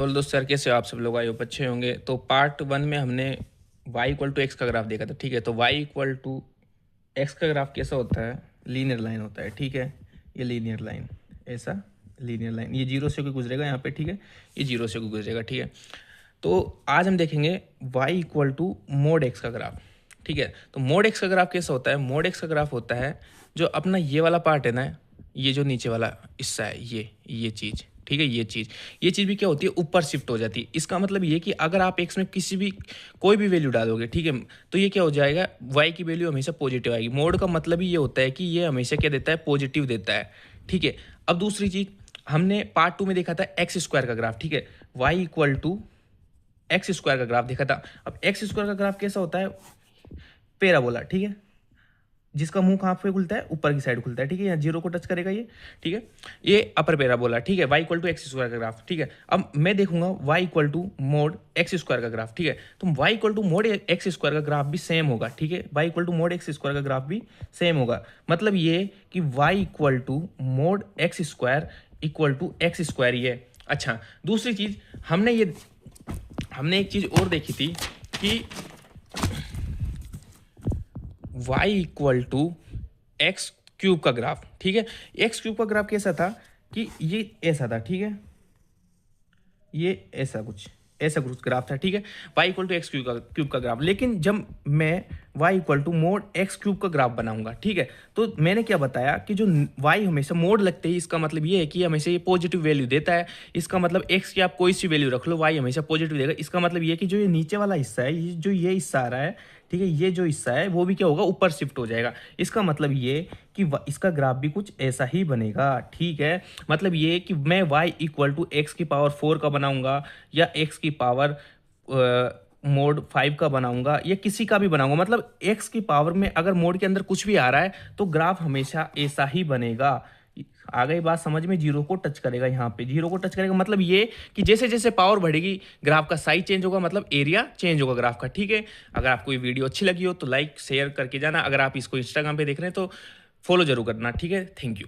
बोल दोस्त सर, कैसे हो आप सब लोग? आई होप अच्छे होंगे। तो पार्ट 1 में हमने y इक्वल टू एक्स का ग्राफ देखा था, ठीक है। तो y इक्वल टू एक्स का ग्राफ कैसा होता है? लीनियर लाइन होता है, ठीक है। ये लीनियर लाइन, ऐसा लीनियर लाइन, ये जीरो से कोई गुजरेगा यहाँ पे, ठीक है। ये जीरो से कोई गुजरेगा, ठीक है। तो आज हम देखेंगे y equal to mod X का ग्राफ, ठीक है। तो मोड एक्स का ग्राफ कैसा होता है? मोड एक्स का ग्राफ होता है जो अपना ये वाला पार्ट है ना, ये जो नीचे वाला हिस्सा है, ये चीज़, ठीक है। ये चीज़ भी क्या होती है? ऊपर शिफ्ट हो जाती है। इसका मतलब ये कि अगर आप एक्स में किसी भी कोई भी वैल्यू डालोगे, ठीक है, तो ये क्या हो जाएगा? वाई की वैल्यू हमेशा पॉजिटिव आएगी। मोड का मतलब ही ये होता है कि ये हमेशा क्या देता है? पॉजिटिव देता है, ठीक है। अब दूसरी चीज़ हमने पार्ट 2 में देखा था एक्स स्क्वायर का ग्राफ, ठीक है। Y equal to X square का ग्राफ देखा था। अब एक्स स्क्वायर का ग्राफ कैसा होता है? पैराबोला, ठीक है, जिसका मुंह कहाँ पे खुलता है? ऊपर की साइड खुलता है, ठीक है। यहाँ जीरो को टच करेगा ये, ठीक है। ये अपर पैराबोला, ठीक है। Y equal to X square का ग्राफ, ठीक है। अब मैं देखूंगा Y equal to mod X square का ग्राफ, ठीक है। तो Y equal to mod X square का ग्राफ भी सेम होगा, ठीक है। Y equal to mod X square का ग्राफ भी सेम होगा। मतलब ये कि Y equal to mod X square equal to X square ये। अच्छा, दूसरी चीज हमने एक चीज और देखी थी कि y equal to X cube का ग्राफ, ठीक है। एक्स क्यूब का ग्राफ कैसा था कि ये ऐसा था, ठीक है। ये ऐसा कुछ ग्राफ था, ठीक है। y equal to X cube का ग्राफ। लेकिन जब मैं y equal to mod X cube का ग्राफ बनाऊंगा, ठीक है, तो मैंने क्या बताया कि जो y हमेशा मोड लगते ही इसका मतलब ये है कि हमेशा ये पॉजिटिव वैल्यू देता है। इसका मतलब x की आप कोई सी वैल्यू रख लो, y हमेशा पॉजिटिव देगा। इसका मतलब ये कि जो ये नीचे वाला हिस्सा है, ये हिस्सा आ रहा है, ठीक है, ये जो हिस्सा है वो भी क्या होगा? ऊपर शिफ्ट हो जाएगा। इसका मतलब ये कि इसका ग्राफ भी कुछ ऐसा ही बनेगा, ठीक है। मतलब ये कि मैं y इक्वल टू एक्स की पावर 4 का बनाऊंगा या x की पावर मोड 5 का बनाऊंगा या किसी का भी बनाऊंगा, मतलब x की पावर में अगर मोड के अंदर कुछ भी आ रहा है तो ग्राफ हमेशा ऐसा ही बनेगा। आ गई बात समझ में? जीरो को टच करेगा, यहाँ पे जीरो को टच करेगा। मतलब ये कि जैसे जैसे पावर बढ़ेगी ग्राफ का साइज चेंज होगा, मतलब एरिया चेंज होगा ग्राफ का, ठीक है। अगर आपको ये वीडियो अच्छी लगी हो तो लाइक शेयर करके जाना। अगर आप इसको इंस्टाग्राम पे देख रहे हैं तो फॉलो जरूर करना, ठीक है। Thank you.